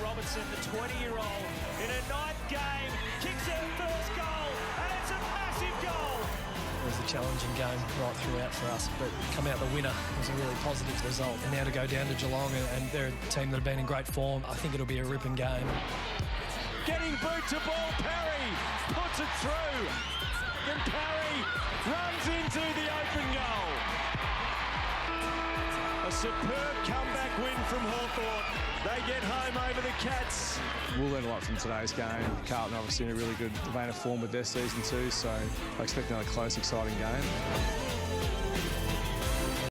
Robertson, the 20-year-old, in a ninth game, kicks her first goal, and it's a massive goal. It was a challenging game right throughout for us, but come out the winner was a really positive result. And now to go down to Geelong, and they're a team that have been in great form, I think it'll be a ripping game. Getting boot to ball, Parry puts it through, and Parry runs into the open goal. A superb comeback win from Hawthorn. They get home over the Cats. We'll learn a lot from today's game. Carlton obviously in a really good vein of form with their season too, so I expect another close, exciting game.